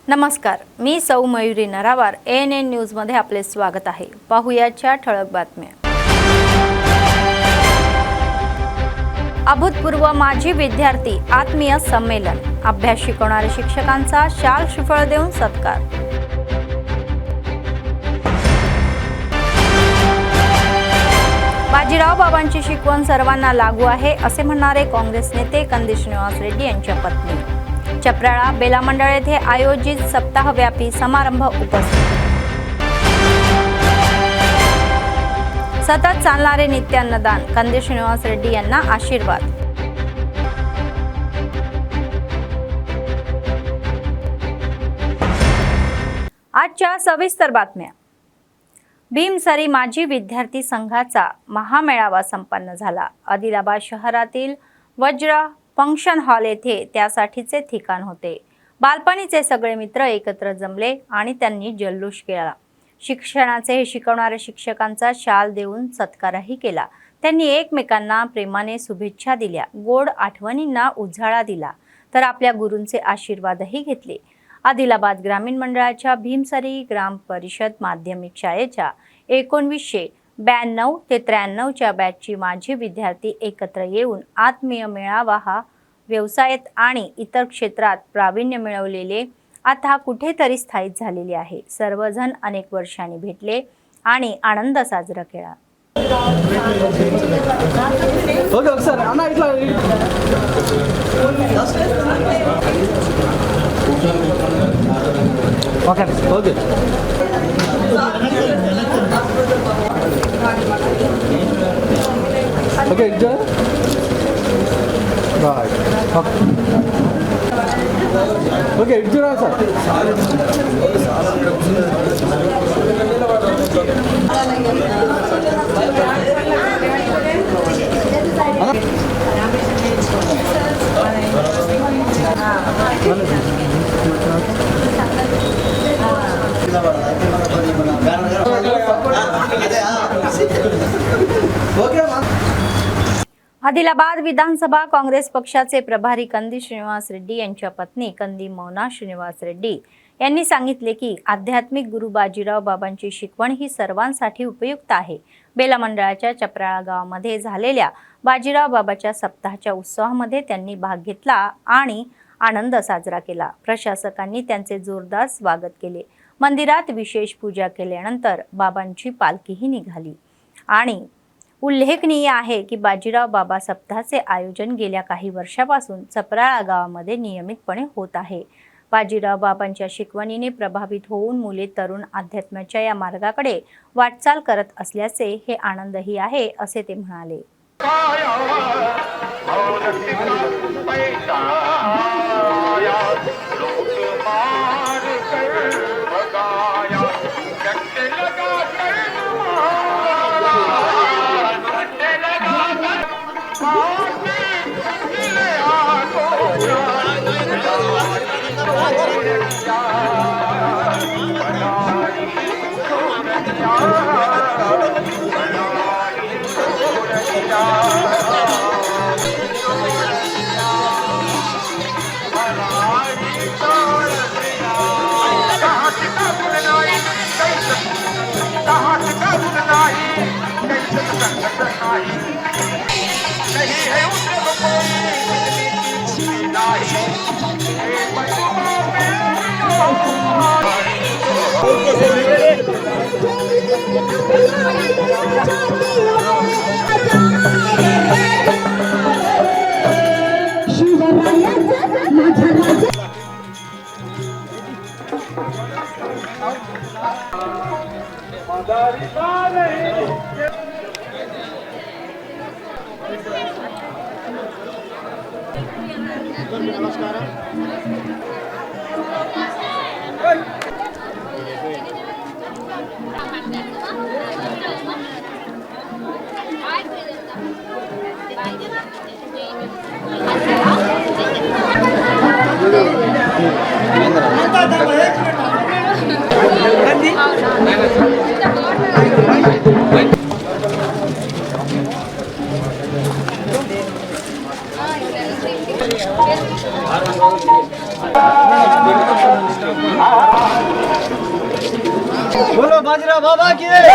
नमस्कार, मी सौ Mayuri नरावार ANN news मध्ये आपले स्वागत आहे। पाहुयाच्या ठळक बातम्या। अभूतपूर्व माजी विद्यार्थी आत्मीय संमेलन, अभ्यास शिकवणारे शिक्षकांचा शाल श्रीफळ देऊन सत्कार। बाजीराव बाबांची शिकवण सर्वांना लागू आहे असे म्हणणारे काँग्रेस नेते कंदी श्रीनिवास रेड्डी यांच्या पत्नी। चपराळा बेला मंडळ येथे आयोजित सप्ताहव्यापी समारंभ उपस्थित। सतत चालणारे नित्यान्नदान, कंदी श्रीनिवास रेड्डी यांना आशीर्वाद। आजच्या सविस्तर बातम्या। भीमसरी माजी विद्यार्थी संघाचा महामेळावा संपन्न झाला। आदिलाबाद शहरातील वज्र फंक्शन हॉल येथे त्यासाठीचे ठिकाण होते। बालपणीचे सगळे मित्र एकत्र जमले आणि त्यांनी जल्लोष केला। शिक्षणाचे हे शिकवणारे शिक्षकांचा शाल देऊन सत्कारही केला। त्यांनी एकमेकांना प्रेमाने शुभेच्छा दिल्या, गोड आठवणींना उजाळा दिला, तर आपल्या गुरूंचे आशीर्वादही घेतले। आदिलाबाद ग्रामीण मंडळाच्या भीमसरी ग्राम परिषद माध्यमिक शाळेच्या 1992 ते 93च्या बॅचची माजी विद्यार्थी एकत्र येऊन आत्मीय मेळावा हा व्यवसायात आणि इतर क्षेत्रात प्रावीण्य मिळवलेले आता कुठेतरी स्थायिक झालेले आहे। सर्वजण अनेक वर्षांनी भेटले आणि आनंद साजरा केला। आदिलाबाद विधानसभा काँग्रेस पक्षाचे प्रभारी कंदी श्रीनिवास रेड्डी यांच्या पत्नी कंदी मौना श्रीनिवास रेड्डी यांनी सांगितले की आध्यात्मिक गुरु बाजीराव बाबांची शिकवण ही सर्वांसाठी उपयुक्त आहे। बेला मंडळाच्या चपराळा गावामध्ये झालेल्या बाजीराव बाबाच्या सप्ताहाच्या उत्सवामध्ये त्यांनी भाग घेतला आणि आनंद साजरा केला। प्रशासकांनी त्यांचे जोरदार स्वागत केले। मंदिरात विशेष पूजा केल्यानंतर बाबांची पालखीही निघाली आणि उल्लेखनीय आहे की बाजीराव बाबा सप्ताहाचे आयोजन गेल्या काही वर्षापासून चपराळा गावामध्ये नियमितपणे होत आहे। बाजीराव बाबांच्या शिकवणीने प्रभावित होऊन मुले तरुण अध्यात्माच्या या मार्गाकडे वाटचाल करत असल्याचे हे आनंदही आहे असे ते म्हणाले। बोलो बाजीराव बाबा की जय।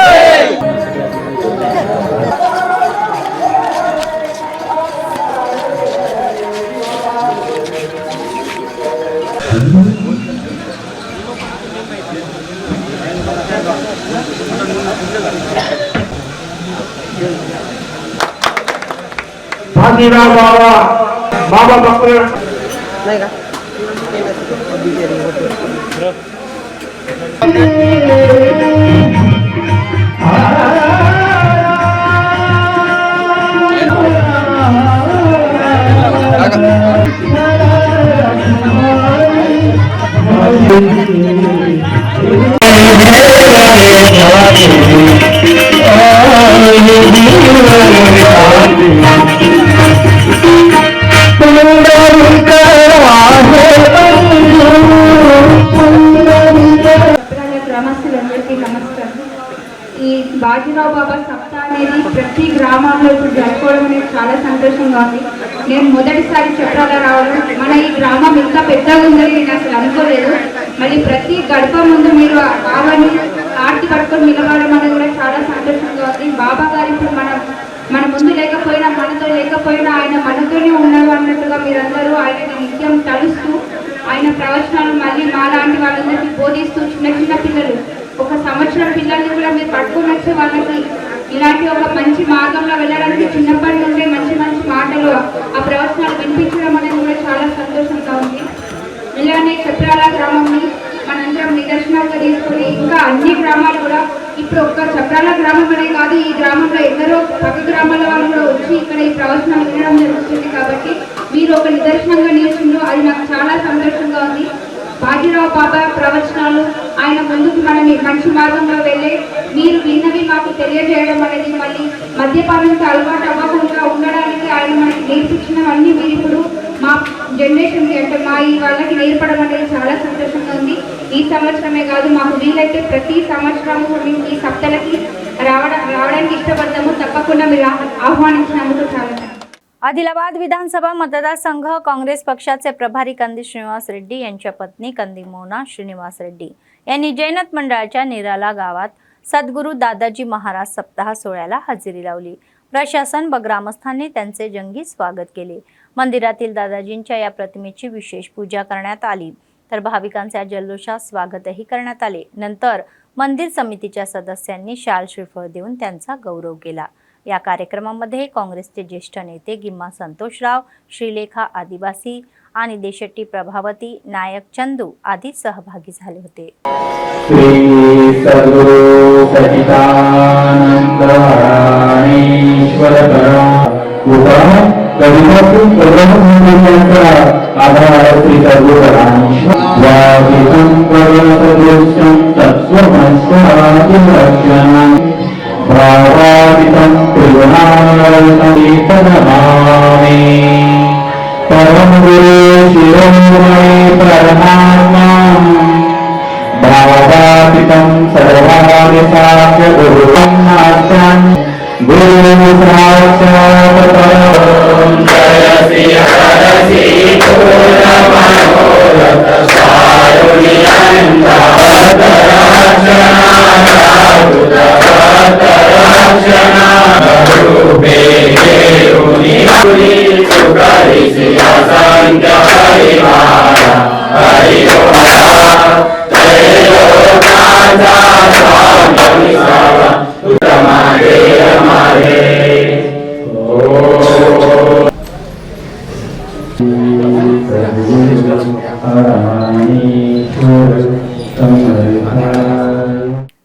बाजीराव बाबा बाबा डॉक्टर नाही का గ్రామస్తులందరికీ నమస్కారం. ఈ బాజీరావు బాబా సప్తాహ అనేది ప్రతి గ్రామంలో ఇప్పుడు జరుపుకోవడం అనేది చాలా సంతోషంగా ఉంది. నేను మొదటిసారి చక్రాల రావడం, మన ఈ గ్రామం ఇంకా పెద్దగా ఉందని నేను అసలు అనుకోలేదు. మళ్ళీ ప్రతి గడప ముందు మీరు బాబాని ఆర్తి పట్టుకొని నిలబడడం అనేది కూడా చాలా సంతోషంగా ఉంది. బాబా గారు ఇప్పుడు మన ముందు లేకపోయినా, మనతో లేకపోయినా ఆయన మనతోనే ఉన్నారు అన్నట్టుగా మీరందరూ ఆయనని నిత్యం తలుస్తూ ఆయన ప్రవచనాలు మళ్ళీ మాలాంటి వాళ్ళందరికీ బోధిస్తూ చిన్న పిల్లలు 1 సంవత్సరం పిల్లల్ని కూడా మీరు పట్టుకొని వచ్చే వాళ్ళకి ఇలాంటి ఒక మంచి మార్గంలో వెళ్ళడానికి చిన్నప్పటి నుండే మంచి మాటలు ఆ ప్రవచనాలు వినిపించడం అనేది కూడా చాలా సంతోషంగా ఉంది. ఇలానే చప్రాల గ్రామంని మనందరం నిదర్శనంగా తీసుకొని ఇంకా అన్ని గ్రామాలు కూడా ఇప్పుడు ఒక్క చప్రాల గ్రామం అనే కాదు, ఈ గ్రామంలో ఎందరో పక్క గ్రామాల వాళ్ళు కూడా వచ్చి ఇక్కడ ఈ ప్రవచనాలు వినడం జరుగుతుంది. కాబట్టి మీరు ఒక నిదర్శనంగా నిలిచిండ్రు, అది నాకు చాలా సంతోషంగా ఉంది. బాజీరావు బాబా ప్రవచనాలు ఆయన ముందుకు మనం మంచి మార్గంలో వెళ్ళే మీరు విన్నవి మాకు తెలియజేయడం అనేది, మళ్ళీ మద్యపానంతో అలవాటు అవ్వకుండా ఉండడానికి ఆయన మనకి నేర్పించినవన్నీ మీరు ఇప్పుడు మా జనరేషన్కి అంటే మా ఈ వాళ్ళకి నేర్పడం అనేది చాలా సంతోషంగా ఉంది. ఈ సంవత్సరమే కాదు, మాకు వీలైతే प्रति సంవత్సరము మేము ఈ సప్తాలకి రావడానికి ఇష్టపడతాము. తప్పకుండా మీరు ఆహ్వానించినందుకు చాలా आदिलाबाद विधानसभा मतदारसंघ काँग्रेस पक्षाचे प्रभारी कंदी श्रीनिवास रेड्डी यांच्या पत्नी कंदी मोना श्रीनिवास रेड्डी यांनी जैनत मंडळाच्या निराला गावात सद्गुरू दादाजी महाराज सप्ताह सोहळ्याला हजेरी लावली. प्रशासन व ग्रामस्थांनी त्यांचे जंगी स्वागत केले. मंदिरातील दादाजींच्या या प्रतिमेची विशेष पूजा करण्यात आली, तर भाविकांच्या जल्लोषात स्वागतही करण्यात आले. नंतर मंदिर समितीच्या सदस्यांनी शाल श्रीफळ देऊन त्यांचा गौरव केला. या कार्यक्रमामध्ये काँग्रेसचे ज्येष्ठ नेते गिम्मा संतोषराव, श्रीलेखा आदिवासी आणि देशट्टी प्रभावती, नायक चंदू आदी सहभागी झाले होते. श्री सद्गुरु सच्चिदानंद महाराणेश्वर कवितातून प्रबोधनाचा आधार श्री सद्गुरु वादितं प्रवसदृश्यं तत्त्वमस्यादिलक्षणं भावादितं त्रिगुणातीतनमामि परम गुरु शिरोमणि परमात्मा भावातीतं सर्वादिसाख्य गुरुं नास्तं गुरु साक्षात् परं जयसि हरसि पूर्णमनोरथ सारुण्यन्ता रूपे देवुनि सुकरिसि असंख्य परिवार हरि ओम त्रैलोक्याचा स्वामी सर्व उत्तमारे हमारे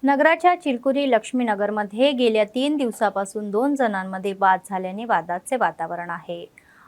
नगराच्या चिलकुरी लक्ष्मीनगरमध्ये गेल्या 3 दिवसापासून 2 जणांमध्ये वाद झाल्याने वादाचे वातावरण आहे.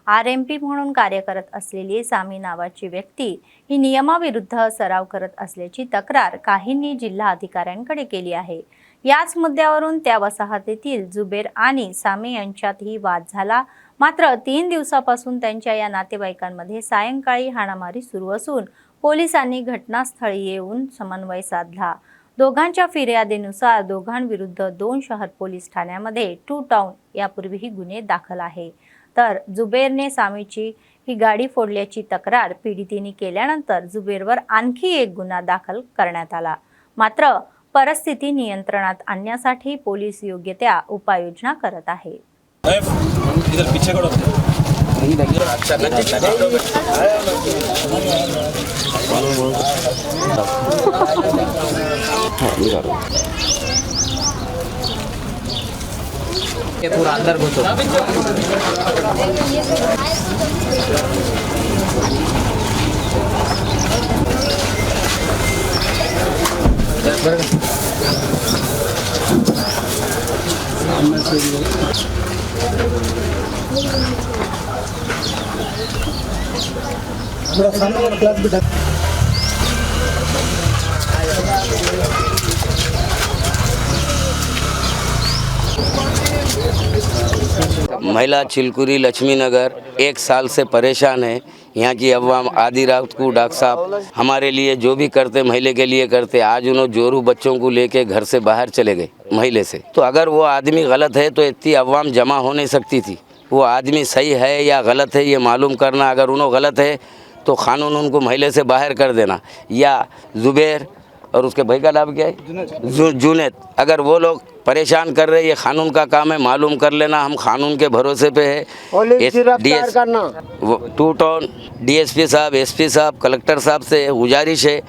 आरएमपी म्हणून कार्य करत असलेली सामी नावाची व्यक्ती ही नियमाविरुद्ध सराव करत असल्याची तक्रार काहींनी जिल्हा अधिकाऱ्यांकडे केली आहे. याच मुद्द्यावरून त्या वसाहतीतील जुबेर आणि सामी यांच्यातही वाद झाला. मात्र 3 दिवसापासून त्यांच्या या नातेवाईकांमध्ये सायंकाळी हाणामारी सुरू असून पोलिसांनी घटनास्थळी येऊन समन्वय साधला. दोघांच्या फिर्यादीनुसार दोघांविरुद्ध 2 शहर पोलीस ठाण्यामध्ये 2 टाउन यापूर्वीही गुन्हे दाखल आहे. तर जुबेरने सामीची ही गाडी फोडल्याची तक्रार पीडितेने केल्यानंतर जुबेरवर आणखी एक गुन्हा दाखल करण्यात आला. मात्र परिस्थिती नियंत्रणात आणण्यासाठी पोलीस योग्य त्या उपाययोजना करत आहेत. इधर पीछे करो। ये पूरा अंदर घुसो। महिला चिलकुरी लक्ष्मी नगर 1 साल से परेशान है। यहाँ की अवाम आधी रात को डॉक्टर साहब हमारे लिए जो भी करते महिले के लिए करते। आज उन्होंने जोरू बच्चों को लेके घर से बाहर चले गए महिले से। तो अगर वो आदमी गलत है तो इतनी अवाम जमा हो नहीं सकती थी। वो आदमी सही है या गलत है ये मालूम करना। अगर उन्होंने गलत है तो कानून उनको महिले से बाहर कर देना, या जुबैर और उसके भाई का नाम क्या है, जुनैद। अगर वो लोग परेशान कर रहे, ये कानून का काम है, मालूम कर लेना। हम कानून के भरोसे पे है। टू टाउन डीएसपी साहब, एसपी साहब, कलेक्टर साहब से गुजारिश है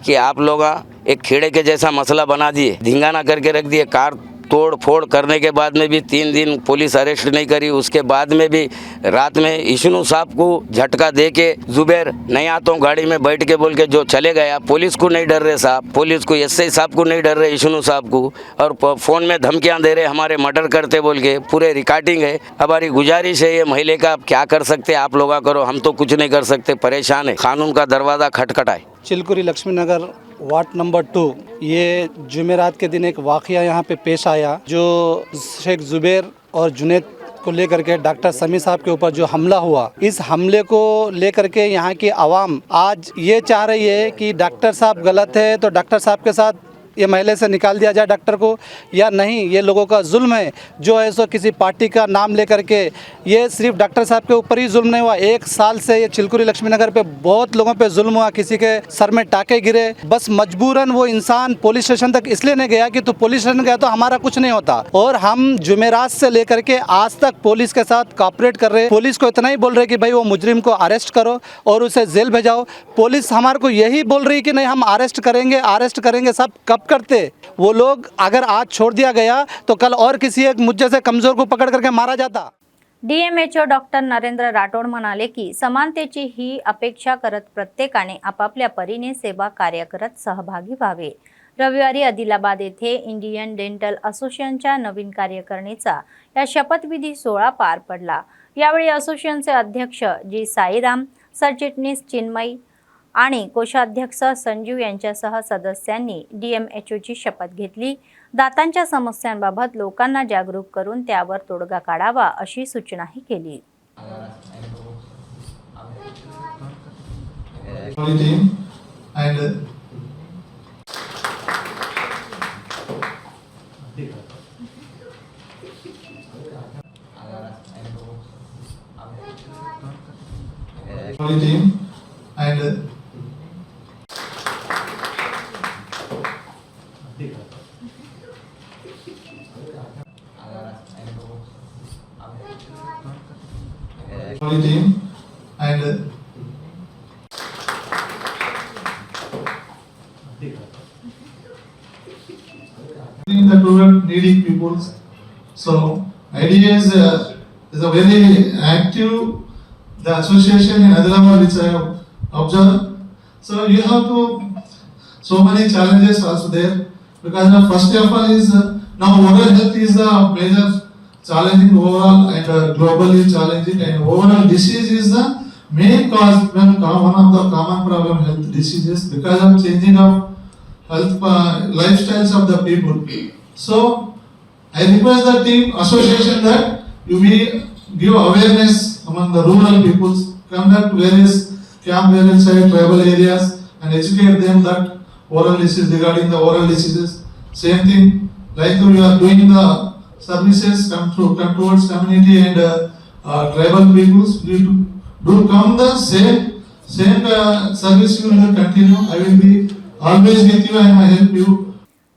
कि आप लोग एक खेड़े के जैसा मसला बना दिए, धिंगाना करके रख दिए। कार तोड़ फोड़ करने के बाद में भी 3 दिन पुलिस अरेस्ट नहीं करी। उसके बाद में भी रात में इशनू साहब को झटका दे के जुबैर नहीं आता हूँ गाड़ी में बैठ के बोल के जो चले गया। पुलिस को नहीं डर रहे साहब, पुलिस को एसआई साहब को नहीं डर रहे, इशनू साहब को, और फ़ोन में धमकियाँ दे रहे हमारे मर्डर करते बोल के। पूरे रिकॉर्डिंग है। हमारी गुजारिश है ये महिले का आप क्या कर सकते आप लोग करो, हम तो कुछ नहीं कर सकते, परेशान है। कानून का दरवाज़ा खटखटाए। चिलकुरी लक्ष्मी नगर वार्ड नंबर 2, ये जुमेरात के दिन एक वाक़या यहाँ पे पेश आया, जो शेख जुबैर और जुनैद को लेकर के डॉक्टर समी साहब के ऊपर जो हमला हुआ। इस हमले को लेकर के यहाँ की आवाम आज ये चाह रही है कि डॉक्टर साहब गलत है तो डॉक्टर साहब के साथ ये महिले से निकाल दिया जाए डॉक्टर को, या नहीं ये लोगों का जुल्म है जो है सो किसी पार्टी का नाम लेकर के। ये सिर्फ डॉक्टर साहब के ऊपर ही जुल्म नहीं हुआ, 1 साल से ये चिलकुरी लक्ष्मी नगर पे बहुत लोगों पे जुल्म हुआ। किसी के सर में टाके गिरे, बस मजबूरन वो इंसान पुलिस स्टेशन तक इसलिए नहीं गया कि तो पुलिस स्टेशन गया तो हमारा कुछ नहीं होता। और हम जुमेरात से लेकर के आज तक पुलिस के साथ कॉपरेट कर रहे। पुलिस को इतना ही बोल रहे कि भाई वो मुजरिम को अरेस्ट करो और उसे जेल भेजाओ। पुलिस हमारे को यही बोल रही कि नहीं हम अरेस्ट करेंगे। सब कब करते वो लोग? अगर आज छोड़ दिया गया तो कल और किसी एक मुझ जैसे कमजोर को पकड़ करके मारा जाता। डीएमएचओ डॉक्टर नरेंद्र राठोड म्हणाले की समानतेची ही अपेक्षा करत प्रत्येकाने आपापल्या परीने सेवा कार्य करत सहभागी व्हावे। रविवारी आदिलाबाद येथे इंडियन डेंटल असोसिएशनच्या नवीन कार्यकारिणीचा या शपथविधी सोहळा पार पडला। यावेळी असोसिएशनचे अध्यक्ष जी साईराम, सरचिटणीस चिन्मय आणि कोषाध्यक्ष संजीव यांच्यासह सदस्यांनी डीएमएचओची शपथ घेतली। दातांच्या समस्यांबाबत लोकांना जागरूक करून त्यावर तोडगा काढावा अशी सूचनाही केली। the rural needy peoples. So idea is a very active the association in Adilabad which I have observed. So you have to so many challenges also there, because the first of all is now oral health is the major challenging overall and globally challenging, and overall disease is the main cause when one of the common problem health diseases because of changing of health lifestyles of the people. So I request the team association that you will give awareness among the rural peoples, conduct various camp inside tribal areas and educate them that oral disease regarding the oral diseases. Same thing like we are doing the services come towards community and tribal peoples. We do come the same service you will continue. I will be always with you and I help you.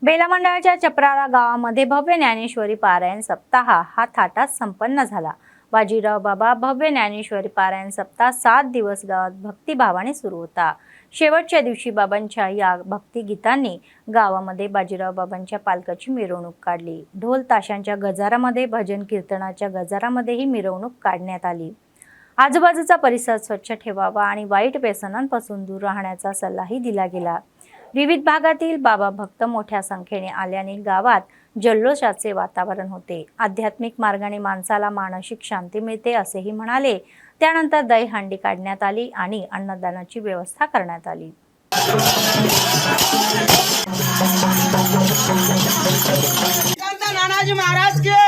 Bela मंडळाच्या चपराळा गावामध्ये भव्य ज्ञानेश्वरी पारायण सप्ताह हा थाटात संपन्न झाला. बाजीराव बाबा भव्य ज्ञानेश्वरी पारायण सप्ताह 7 दिवस गावात भक्तिभावाने सुरू होता. शेवटच्या दिवशी बाबांच्या या भक्तिगीतांनी गावामध्ये बाजीराव बाबांच्या पालकाची मिरवणूक काढली. ढोल ताशांच्या गजारामध्ये, भजन कीर्तनाच्या गजारामध्ये ही मिरवणूक काढण्यात आली. आजूबाजूचा परिसर स्वच्छ ठेवावा आणि वाईट व्यसनांपासून दूर राहण्याचा सल्लाही दिला गेला. विविध भागातील बाबा भक्त मोठ्या संख्येने आल्याने गावात जल्लोषाचे वातावरण होते. आध्यात्मिक मार्गाने माणसाला मानसिक शांती मिळते असेही म्हणाले. त्यानंतर दहीहंडी काढण्यात आली आणि अन्नदानाची व्यवस्था करण्यात आली. नानाजी महाराज के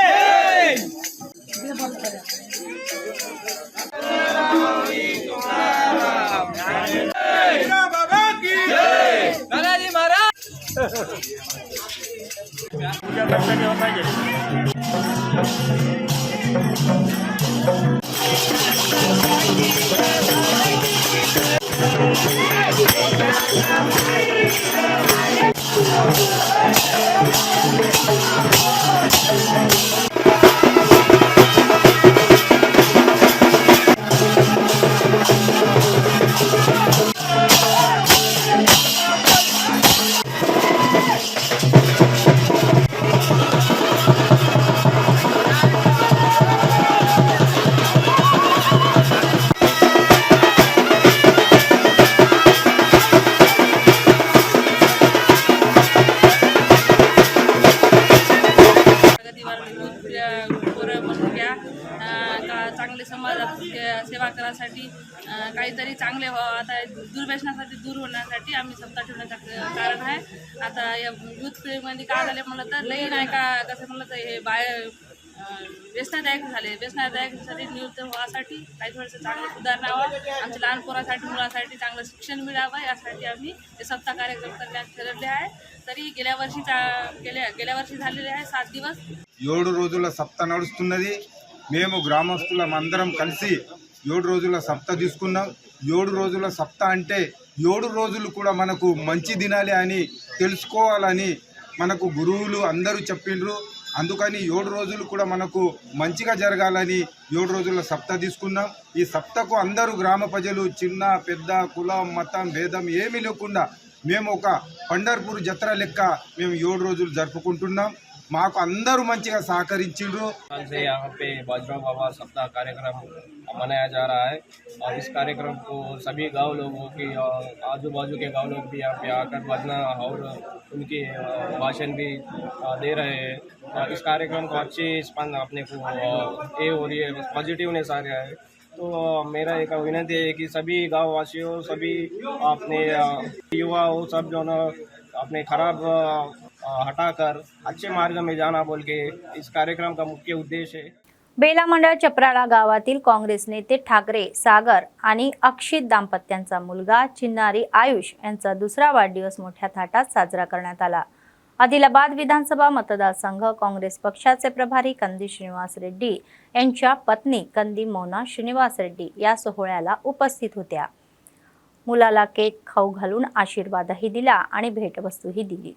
चांगले समाजात सेवा करायसाठी काहीतरी चांगले व्हावं. आता दुर्व्यसनासाठी दूर होण्यासाठी आम्ही सप्ताह ठेवण्याचं कारण आहे. आता या युथ पिढीमध्ये काय झाले म्हणलं तर लई नाही का कसं म्हणलं तर हे व्यसनादायक झाले. व्यसनादायकसाठी निवृत्त व्हासाठी काही थोडंसं चांगलं सुधारणा व्हावं, आमच्या लहान पोरासाठी मुलासाठी चांगलं शिक्षण मिळावं यासाठी आम्ही हे सप्ताह कार्यक्रम करण्यात ठरवले आहे. तरी गेल्या वर्षी झालेले आहे 7 दिवस. 7 రోజుల సప్తాహ నడుస్తున్నది. మేము గ్రామస్తులం అందరం కలిసి 7 రోజుల సప్తాహ తీసుకున్నాం. 7 రోజుల సప్తాహ అంటే 7 రోజులు కూడా మనకు మంచి దినాలే అని తెలుసుకోవాలని మనకు గురువులు అందరూ చెప్పిండ్రు. అందుకని 7 రోజులు కూడా మనకు మంచిగా జరగాలని 7 రోజుల సప్తాహ తీసుకున్నాం. ఈ సప్తాహకు అందరూ గ్రామ ప్రజలు చిన్న పెద్ద కులం మతం భేదం ఏమీ లేకుండా మేము ఒక పండర్పూర్ జత్ర లెక్క మేము 7 రోజులు జరుపుకుంటున్నాం. మాకు అందరూ మంచిగా సహకరించిండ్రు. से यहाँ पे बाजीराव बाबा सप्ताह कार्यक्रम मनाया जा रहा है और इस कार्यक्रम को सभी गांव लोगों की और आजू बाजू के गांव लोग भी यहाँ पे आकर बजना और उनकी भाषण भी दे रहे हैं. इस कार्यक्रम को अच्छी स्पंदन अपने को ये हो रही है, पॉजिटिवनेस आ रहा है. तो मेरा एक विनती है कि सभी गाँव वासियों, सभी अपने युवाओं सब जो ना अपने खराब हटाकर अच्छे मार्ग में जाना बोल के इस कार्यक्रम का मुख्य उद्देश्य है. बेला मंडळ चपराळा गावातील काँग्रेस नेते ठाकरे सागर आणि अक्षित दाम्पत्यांचा मुलगा चिन्नारी आयुष यांचा दुसरा वाढदिवस मोठ्या थाटात साजरा करण्यात आला. आदिलाबाद विधानसभा मतदारसंघ काँग्रेस पक्षाचे प्रभारी कंदी श्रीनिवास रेड्डी यांच्या पत्नी कंदी मोना श्रीनिवास रेड्डी या सोहळ्याला उपस्थित होत्या. मुलाला केक खाऊ घालून आशीर्वादही दिला आणि भेटवस्तूही दिली.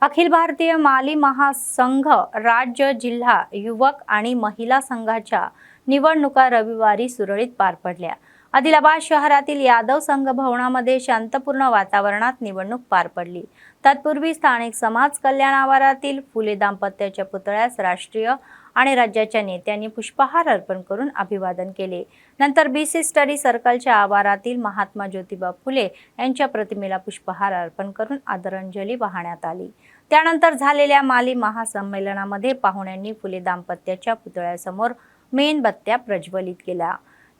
अखिल भारतीय माली महासंघ राज्य, जिल्हा, युवक आणि महिला संघाच्या निवडणुका रविवारी सुरळीत पार पडल्या. आदिलाबाद शहरातील यादव संघ भवनामध्ये शांतपूर्ण वातावरणात निवडणूक पार पडली. तत्पूर्वी स्थानिक समाज कल्याण आवारातील फुले दाम्पत्याच्या पुतळ्यास राष्ट्रीय आणि राज्याच्या नेत्यांनी पुष्पहार अर्पण करून अभिवादन केले. नंतर बीसी स्टडी सर्कलच्या आवारातील महात्मा ज्योतिबा फुले यांच्या प्रतिमेला पुष्पहार अर्पण करून आदरांजली वाहण्यात आली. त्यानंतर झालेल्या माली महासंमेलनामध्ये पाहुण्यांनी फुले दाम्पत्याच्या पुतळ्यासमोर मेणबत्त्या प्रज्वलित केल्या.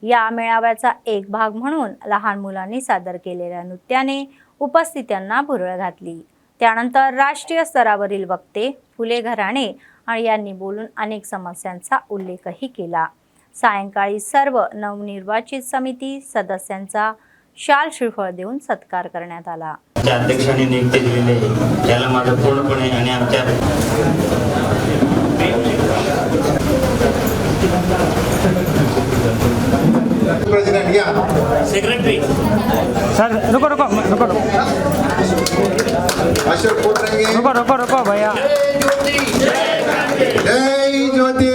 या मेळाव्याचा एक भाग म्हणून लहान मुलांनी सादर केलेल्या नृत्याने उपस्थितांना भुरळ घातली. त्यानंतर राष्ट्रीय स्तरावरील वक्ते, फुले घराणे यांनी बोलून अनेक समस्यांचा उल्लेखही केला. सायंकाळी सर्व नवनिर्वाचित समिती सदस्यांचा शाल श्रीफळ देऊन सत्कार करण्यात आला. अध्यक्षांनी नियुक्ती दिलेली आहे त्याला माझं पूर्णपणे आणि आमच्या प्रेसिडेंट या सेक्रेटरी सर रुको रुको रुको रुको अशोक पोतरंगे रुको रुको रुको भैया. जय ज्योती,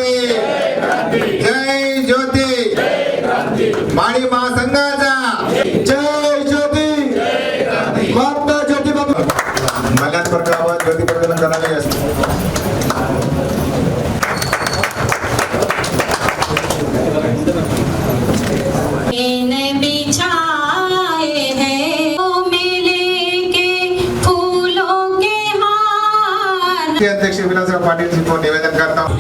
जय ज्योती, माळी महासंघाचा जय ज्योती, महात्मा ज्योतिबा. मल्यात प्रकारावर ज्योती प्रकरण करावे असते. अध्यक्ष विलासराव पाटील जी को निवेदन करता हूँ.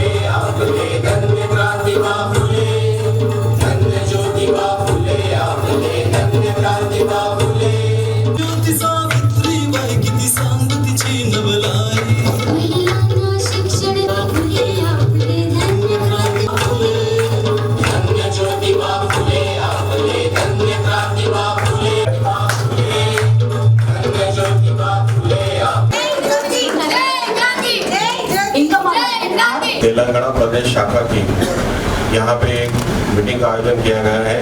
तेलंगाना प्रदेश शाखा की यहाँ पे एक मीटिंग का आयोजन किया गया है.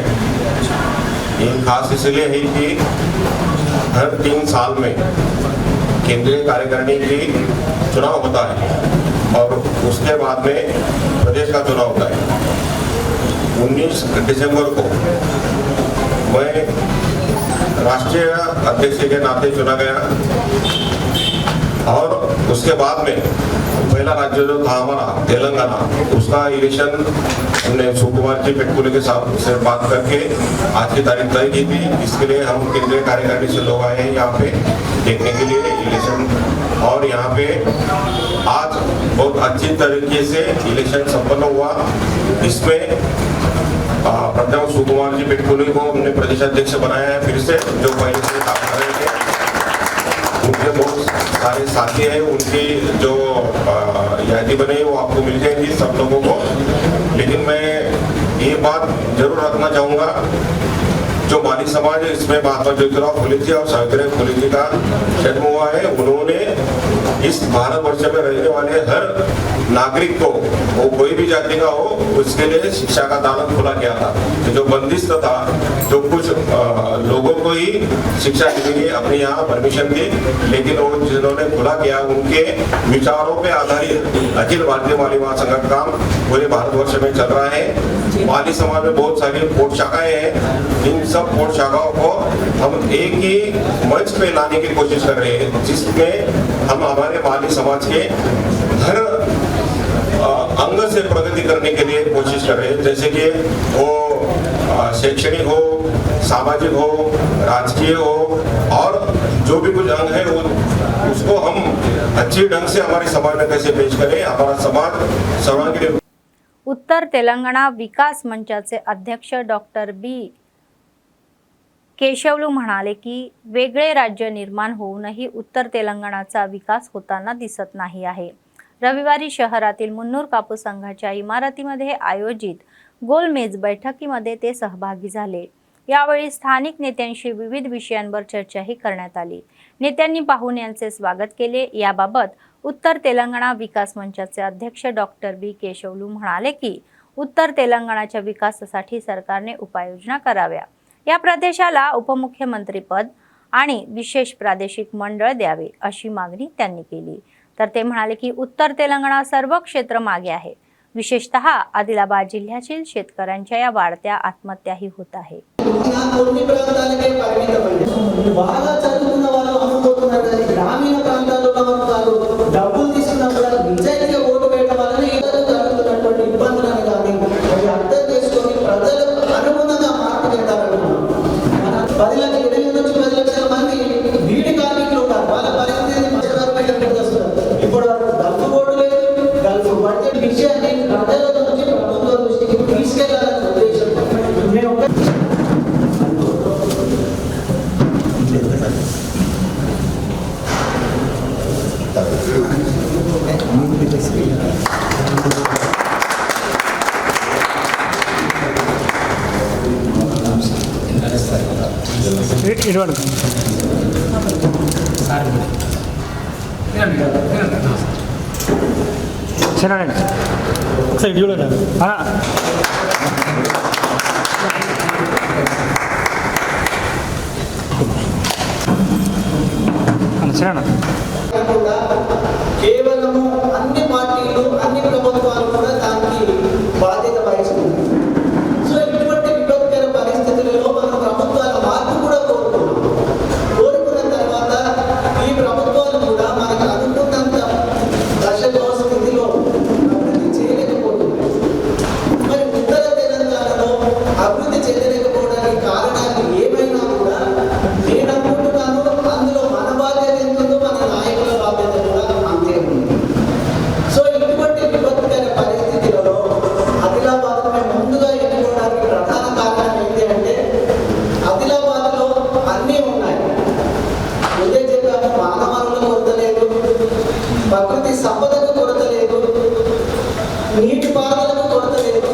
ये खास इसलिए है कि हर 3 साल में केंद्रीय कार्यकारिणी की चुनाव होता है और उसके बाद में प्रदेश का चुनाव होता है. 19 दिसंबर को मैं राष्ट्रीय अध्यक्ष के नाते चुना गया और उसके बाद में पहला राज्य जो था हमारा तेलंगाना, उसका इलेक्शन हमने सुकुमार जी पेटकुले के साथ से बात करके आज की तारीख तय की थी. इसके लिए हम केंद्रीय कार्यकारिणी से लोग आए हैं यहाँ पे देखने के लिए इलेक्शन. और यहाँ पे आज बहुत अच्छी तरीके से इलेक्शन संपन्न हुआ. इसमें प्रथम सुकुमार जी पेटकुले को हमने प्रदेश अध्यक्ष बनाया है फिर से, जो पहले से काम कर रहे थे. उनके बहुत सारे साथी हैं, उनकी जो यादी बनी वो आपको मिल जाएगी सब लोगों को. लेकिन मैं ये बात जरूर रखना चाहूँगा, जो माली समाज है इसमें महात्मा ज्योतिराव फुले जी और सावित्रीबाई फुले जी का जन्म हुआ है. उन्होंने इस भारतवर्ष में रहने वाले हर नागरिक को, वो कोई भी जाति का हो, उसके लिए शिक्षा का दालन खुला किया था. जो बंदिस्त था, जो कुछ लोगों को ही शिक्षा के लिए अपने यहाँ परमिशन दी, लेकिन वो जिन्होंने खुला किया उनके विचारों पे आधारित अखिल भारतीय माली महासंघ का काम पूरे भारतवर्ष में चल रहा है. माली समाज में बहुत सारी पोट शाखाएं हैं. इन सब पोट शाखाओं को हम एक ही मंच पे लाने की कोशिश कर रहे हैं, जिसमें हम हमारे माली समाज के हर अंग से प्रगति करने के लिए कोशिश कर रहे हैं. जैसे कि वो शैक्षणिक हो, सामाजिक हो, राजकीय हो, और जो भी कुछ अंग है वो उसको हम अच्छी ढंग से हमारे समाज में कैसे पेश करें. हमारा समाज सर्वांगीण. उत्तर तेलंगणा विकास मंचाचे अध्यक्ष डॉक्टर बी केशवलू म्हणाले की वेगळे राज्य निर्माण होऊनही उत्तर तेलंगणाचा विकास होताना दिसत नाही आहे. रविवारी शहरातील मुन्नूर कापूस संघाच्या इमारतीमध्ये आयोजित गोलमेज बैठकीमध्ये ते सहभागी झाले. यावेळी स्थानिक नेत्यांशी विविध विषयांवर चर्चाही करण्यात आली. नेत्यांनी पाहुण्यांचे स्वागत केले. याबाबत उत्तर तेलंगणा विकास मंचाचे अध्यक्ष डॉक्टर बी केशवलू म्हणाले की उत्तर तेलंगणाच्या विकासासाठी सरकारने उपाययोजना कराव्या. या प्रदेशाला उपमुख्यमंत्रीपद आणि विशेष प्रादेशिक मंडळ द्यावे अशी मागणी त्यांनी केली. तर ते म्हणाले की उत्तर तेलंगणा सर्व क्षेत्र मागे आहे. विशेषतः आदिलाबाद जिल्ह्यातील शेतकऱ्यांच्या या वाढत्या आत्महत्याही होत आहे. బాగా చదువుకున్న వాళ్ళు అమ్ముకుంటున్నారు కానీ గ్రామీణ ప్రాంతాల్లో ఉన్న వాళ్ళు డబ్బులు తీసుకున్నప్పుడు నిజాయితీగా ఓటు వేయడం వలన ఏదో జరుగుతున్నటువంటి ఇబ్బందులను కానీ అవి అర్థం చేసుకొని ప్రజలకు అనుగుణంగా మార్పు చెందాలనుకున్నాం. మన 10 లక్షల 8 నుంచి 10 లక్షల మంది బీడి కార్మికులు ఉన్నారు. వాళ్ళ పరిస్థితి వస్తున్నారు. ఇప్పుడు గల్ఫ్ బోర్డు లేదు, గల్ఫ్ బడ్జెట్ విషయాన్ని ప్రజల నుంచి ప్రభుత్వ దృష్టికి తీసుకెళ్లాలనే ఉద్దేశం. నేను ఇటువంటి సరే ఒకసారి చూడండి. సరేనా కేవలము అన్ని పార్టీలు అన్ని ప్రభుత్వాలు కూడా దానికి బాధ్యత వహిస్తుంది. సో ఇటువంటి విపత్కర పరిస్థితులలో మన ప్రభుత్వాల మార్పు కూడా కోరుకున్న తర్వాత ఈ ప్రభుత్వాలు కూడా మనకు అనుకున్నంత దశలో స్థితిలో అభివృద్ధి చేయలేకపోతున్నాయి. మరి ఉత్తర తెలంగాణలో అభివృద్ధి చెందలేకపోవడానికి కారణాలు ఏమైనా కూడా నేను అనుకుంటున్నాను అందులో మన బాధ్యత ఎంతుందో మన నాయకుల బాధ్యత కూడా అంతే ఉంది. సో ఇటువంటి విపత్కర పరిస్థితులలో ఆదిలాబాద్ ముందుగా ఎన్నుకోవడానికి ప్రధాన కారణం ఏంటి అంటే ఆదిలాబాద్లో అన్నీ ఉన్నాయి. ముందే చెప్పాము, మానవ వనరుల కొరత లేదు, ప్రకృతి సంపదకు కొరత లేదు, నీటి పారుదలకు కొరత లేదు.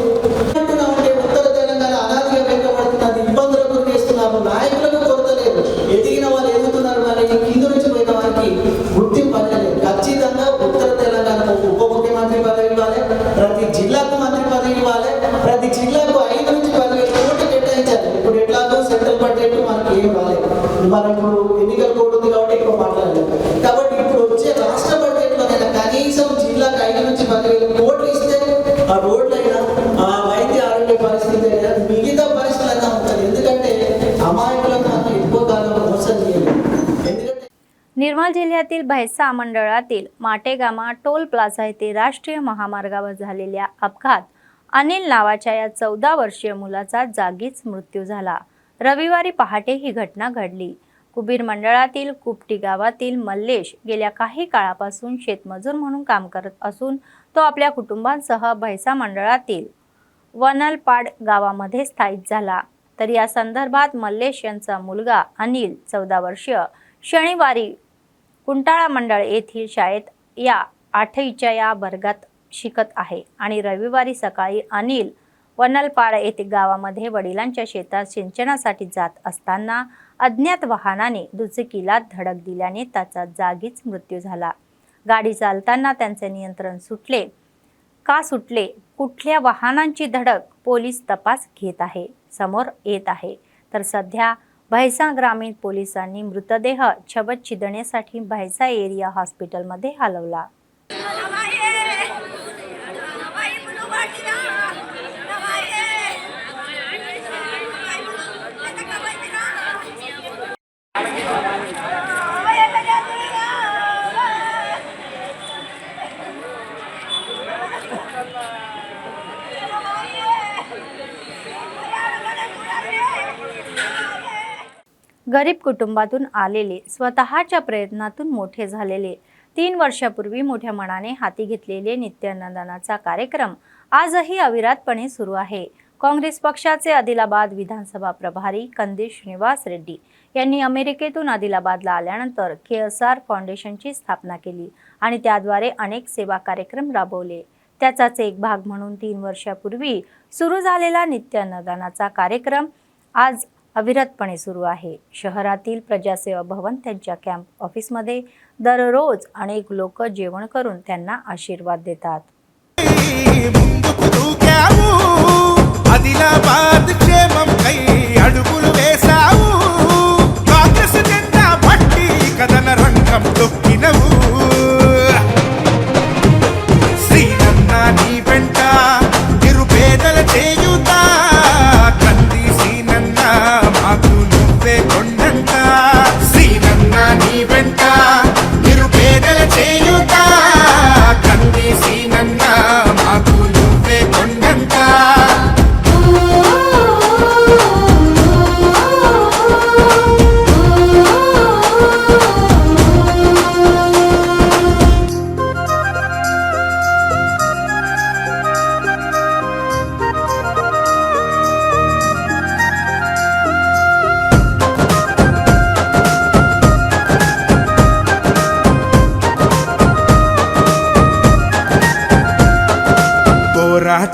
అంటే ఉత్తర తెలంగాణ అనాదిగా వెనుకబడుతున్నది, ఇబ్బందులకు గురి చేస్తున్నారు. నాయకులకు కొరత లేదు, ఎదిగిన వాళ్ళు ఎదుగుతున్నారు. వారికి కింద నుంచి పోయిన వారికి గుర్తింపు అనేది ఖచ్చితంగా ఉత్తర తెలంగాణకు ఉప ముఖ్యమంత్రి పదవి ఇవ్వాలి, ప్రతి జిల్లాకు మంత్రి పదవి ఇవ్వాలి, ప్రతి జిల్లాకు 5 నుంచి 10,000 కోట్లు కేటాయించాలి. ఇప్పుడు ఎట్లాగో సెంట్రల్ బడ్జెట్ మనకి ఏం రాలేదు, మనం ఇప్పుడు ఎన్నికల కోడ్ ఉంది కాబట్టి ఎక్కువ మాట్లాడలేదు. కాబట్టి ఇప్పుడు వచ్చే రాష్ట్ర బడ్జెట్లో కనీసం జిల్లాకు 5 నుంచి 10,000 కోట్లు ఇస్తే ఆ రోడ్లైనా ఆ వైద్య ఆరోగ్య పరిస్థితి అయినా మిగతా పరిస్థితులైనా ఉంటుంది. ఎందుకంటే అమాయకులకు మనం ఎక్కువ కాలం మోసం చేయలేదు. ఎందుకంటే निर्मल जिल्ह्यातील भैसा मंडळातील माटेगामा टोल प्लाझा येथे राष्ट्रीय महामार्गावर झालेल्या अपघात अनिल नावाच्या या 14 वर्षीय मुलाचा जागीच मृत्यू झाला. रविवारी पहाटे ही घटना घडली. कुबीर मंडळातील कुपटी गावातील मल्लेश गेल्या काही काळापासून शेतमजूर म्हणून काम करत असून तो आपल्या कुटुंबांसह भैसा मंडळातील वनलपाड गावामध्ये स्थायिक झाला. तर या संदर्भात मल्लेश यांचा मुलगा अनिल 14 वर्षीय शनिवारी कुंटाळा मंडळ येथील शाळेत या 8वीच्या या वर्गात शिकत आहे आणि रविवारी सकाळी अनिल वनलपाड येथे गावामध्ये वडिलांच्या शेतात सिंचनासाठी जात असताना अज्ञात वाहनाने दुचाकीला धडक दिल्याने त्याचा जागीच मृत्यू झाला. गाडी चालताना त्यांचे नियंत्रण सुटले. का सुटले, कुठल्या वाहनांची धडक, पोलीस तपास घेत आहे, समोर येत आहे. तर सध्या भैसा ग्रामीण पोलिसांनी मृतदेह छबत चिदण्यासाठी भैसा एरिया हॉस्पिटलमध्ये हलवला. गरीब कुटुंबातून आलेले, स्वतःच्या प्रयत्नातून मोठे झालेले, 3 वर्षापूर्वी मोठ्या मनाने हाती घेतलेले नित्यानंदनाचा कार्यक्रम आजही अविरतपणे सुरू आहे. काँग्रेस पक्षाचे आदिलाबाद विधानसभा प्रभारी कंदी श्रीनिवास रेड्डी यांनी अमेरिकेतून आदिलाबादला आल्यानंतर KSR फाउंडेशनची स्थापना केली आणि त्याद्वारे अनेक सेवा कार्यक्रम राबवले. त्याचाच एक भाग म्हणून 3 वर्षापूर्वी सुरू झालेला नित्यानंदनाचा कार्यक्रम आज अविरतपणे सुरू आहे. शहरातील प्रजासेवा भवन त्यांच्या कॅम्प ऑफिसमध्ये दररोज अनेक लोक जेवण करून त्यांना आशीर्वाद देतात. ఆదిలాబాద్ క్షేమం కై అడుగులు వేశావు, కాంగ్రెస్ జెండా పట్టి కథన రంగం తొక్కినవు.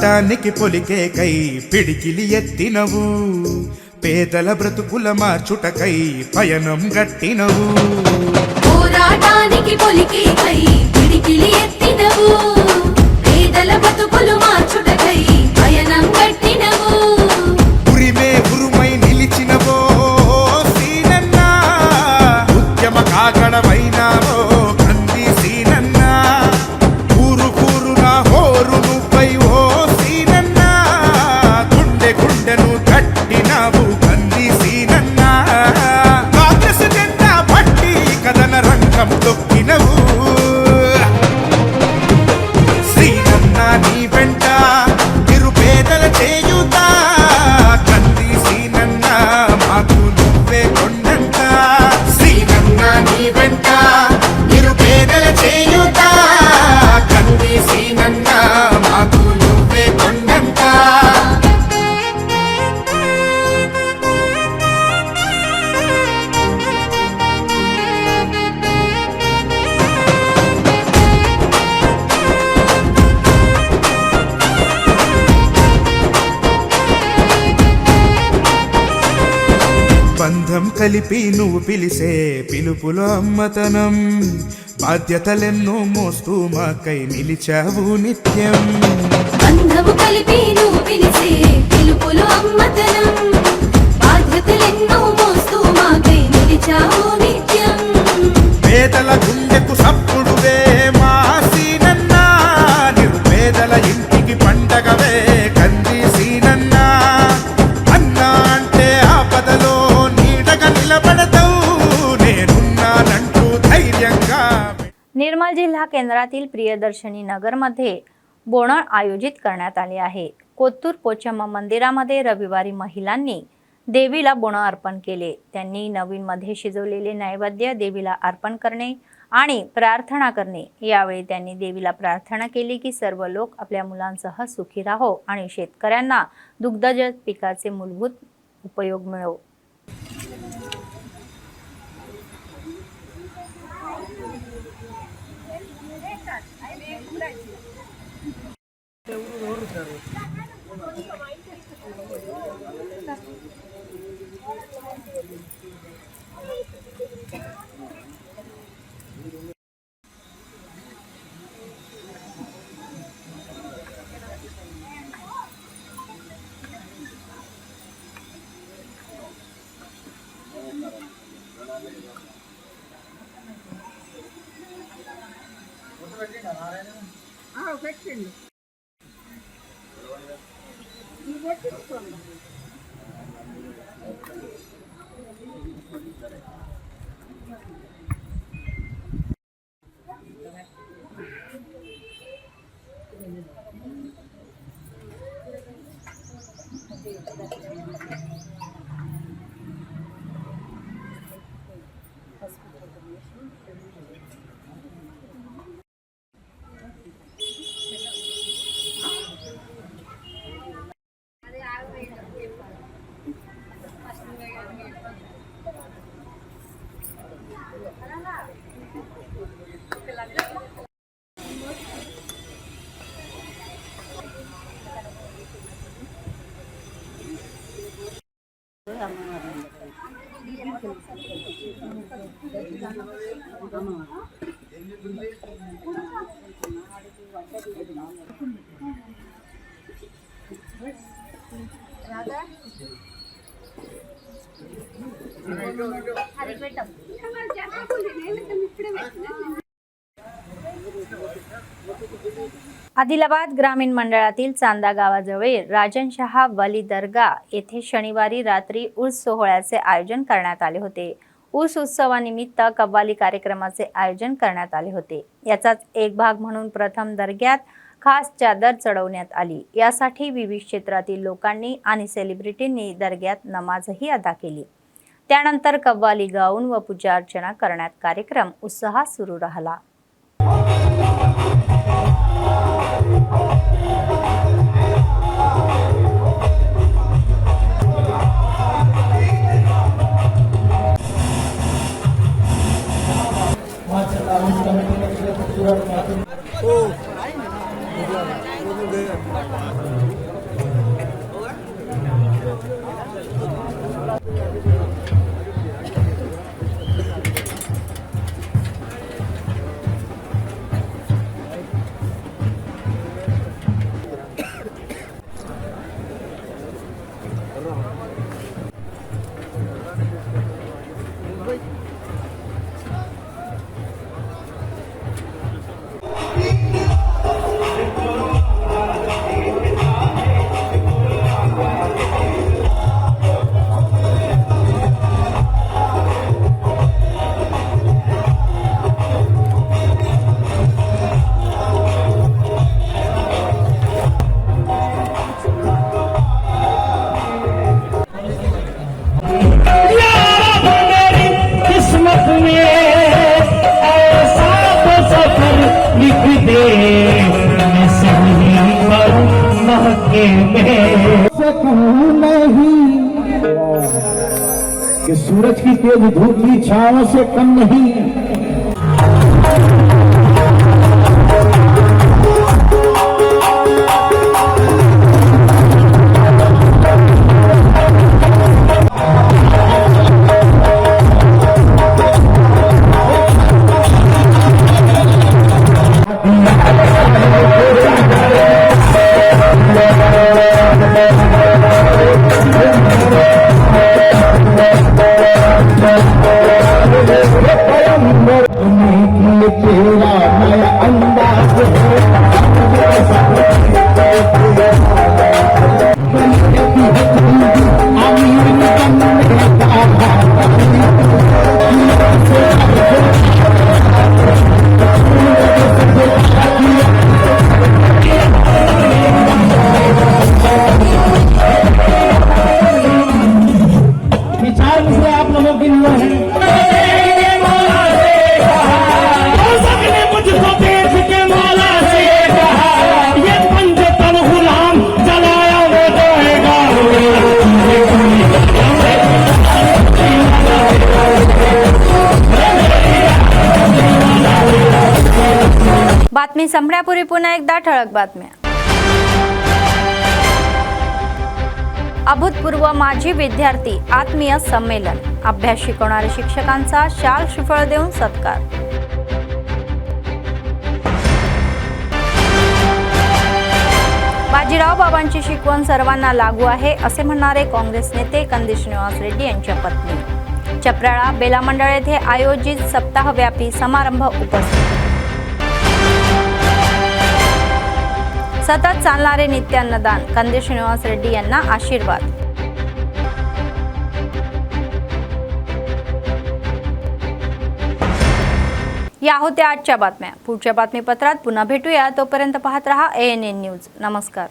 పోరాటానికి పొలికేకై పిడికిలి ఎత్తినవు పేదల బ్రతుకుల మార్చుటకై పయనం గట్టినవు పోరాటానికి పొలికేకై పిడికిలి ఎత్తినవు పేదల బ్రతుకులు మార్చుటకై పయనం గట్టినవు ఉరిమే ఉరుమై నిలిచినవో సీనన్నా ఉద్యమ కాగడమైనావో కంది సీనన్నా ఊరు కూరున హోరు నువ్వై ఓ సీనన్నా గుండె గుండెను కట్టినావు కంది సీనన్నా కాంగ్రెస్ జెండా పట్టి కథన రంగం తొక్కినవు శ్రీనన్నా నీ వెంట నిరుపేదల చేయుతా కంది సీనన్నా మాకు నువ్వే కొండంత శ్రీనన్నా నీ వెంట నిరుపేదల చేయుతా కంది సీనన్నా మాకు నువ్వే కొండంత బంధం కలిపి నువ్వు పిలిసే పిలుపులో అమ్మతనం బాధ్యతలెన్నో మోస్తూ మాకై నిలిచావు నిత్యం బంధము కలిపి నువ్వు పిలిసే పిలుపులు అమ్మతనం బాధ్యతలెన్నో మోస్తూ మాకై నిలిచావు నిత్యం పేదల గుండెకు సప్పుడువే మా సీనన్నా నిరుపేదల ఇంటికి పండగవే కంది సీనన్నా అన్నా అంటే ఆపదలో నీడగా నిలబడతావు నేనున్నానంటూ ధైర్యంగా निर्मल जिल्हा केंद्रातील प्रियदर्शनी नगरमध्ये बोणळ आयोजित करण्यात आले आहे. कोत्तूर पोचम्मा मंदिरामध्ये रविवारी महिलांनी देवीला बोणं अर्पण केले. त्यांनी नवीनमध्ये शिजवलेले नैवेद्य देवीला अर्पण करणे आणि प्रार्थना करणे. यावेळी त्यांनी देवीला प्रार्थना केली की सर्व लोक आपल्या मुलांसह सुखी राहो आणि शेतकऱ्यांना दुग्धजन्य पिकाचे मूलभूत उपयोग मिळो. आदिलाबाद ग्रामीण मंडळातील चांदा गावाजवळील राजनशहा वली दर्गा येथे शनिवारी रात्री उर्स सोहळ्याचे आयोजन करण्यात आले होते. उर्स उत्सवानिमित्त कव्वाली कार्यक्रमाचे आयोजन करण्यात आले होते. याचाच एक भाग म्हणून प्रथम दर्ग्यात खास चादर चढवण्यात आली. यासाठी विविध क्षेत्रातील लोकांनी आणि सेलिब्रिटींनी दर्ग्यात नमाजही अदा केली. त्यानंतर कव्वाली गाऊन व पूजा अर्चना करण्यात कार्यक्रम उत्साहात सुरू राहिला. Oh. कि सूरज की तेज धूप की छाओं से कम नहीं है। बातमी संपण्यापूर्वी पुन्हा एकदा ठळक बातम्या. अभूतपूर्व माजी विद्यार्थी आत्मीय संमेलन. अभ्यास शिकवणाऱ्या शिक्षकांचा शाल श्रीफळ देऊन सत्कार. बाजीराव बाबांची शिकवण सर्वांना लागू आहे असे म्हणणारे काँग्रेस नेते कंदी श्रीनिवास रेड्डी यांच्या पत्नी. चपराळा बेला मंडळ येथे आयोजित सप्ताहव्यापी समारंभ उपस्थित. सतत चालणारे नित्य अन्नदान. कंदी श्रीनिवास रेड्डी यांना आशीर्वाद. या होत्या आजच्या बातम्या. पुढच्या बातमीपत्रात पुन्हा भेटूया. तोपर्यंत पाहत रहा ANN न्यूज. नमस्कार.